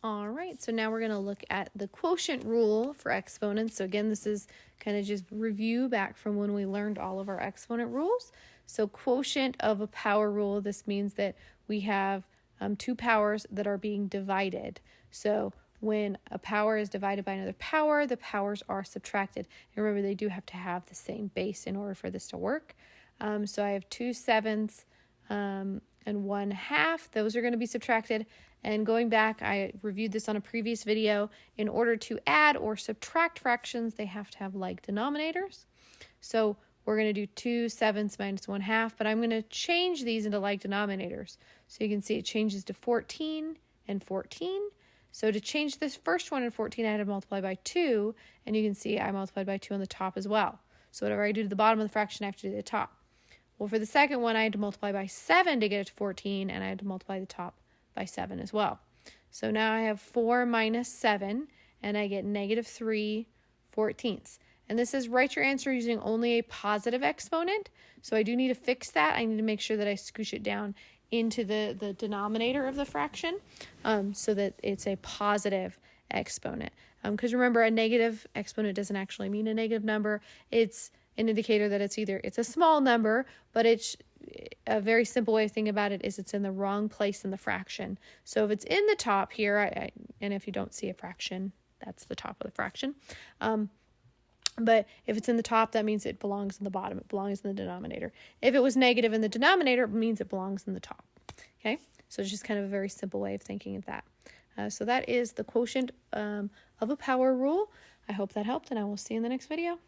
All right, so now we're going to look at the quotient rule for exponents. So again, this is kind of just review back from when we learned all of our exponent rules. So quotient of a power rule, this means that we have two powers that are being divided. So when a power is divided by another power, the powers are subtracted. And remember, they do have to have the same base in order for this to work. So I have 2/7 and 1/2. Those are going to be subtracted. And going back, I reviewed this on a previous video. In order to add or subtract fractions, they have to have like denominators. So we're going to do 2/7 minus 1/2, but I'm going to change these into like denominators. So you can see it changes to 14 and 14. So to change this first one in 14, I had to multiply by 2, and you can see I multiplied by 2 on the top as well. So whatever I do to the bottom of the fraction, I have to do to the top. Well, for the second one, I had to multiply by 7 to get it to 14, and I had to multiply the top by 7 as well. So now I have 4 minus 7, and I get -3/14. And this is write your answer using only a positive exponent. So I do need to fix that. I need to make sure that I scooch it down into the denominator of the fraction so that it's a positive exponent. Because remember, a negative exponent doesn't actually mean a negative number. It's an indicator that it's a small number, but it's a very simple way of thinking about it is it's in the wrong place in the fraction. So if it's in the top here, and if you don't see a fraction, that's the top of the fraction. But if it's in the top, that means it belongs in the bottom. It belongs in the denominator. If it was negative in the denominator, it means it belongs in the top. Okay, so it's just kind of a very simple way of thinking of that. So that is the quotient of a power rule. I hope that helped, and I will see you in the next video.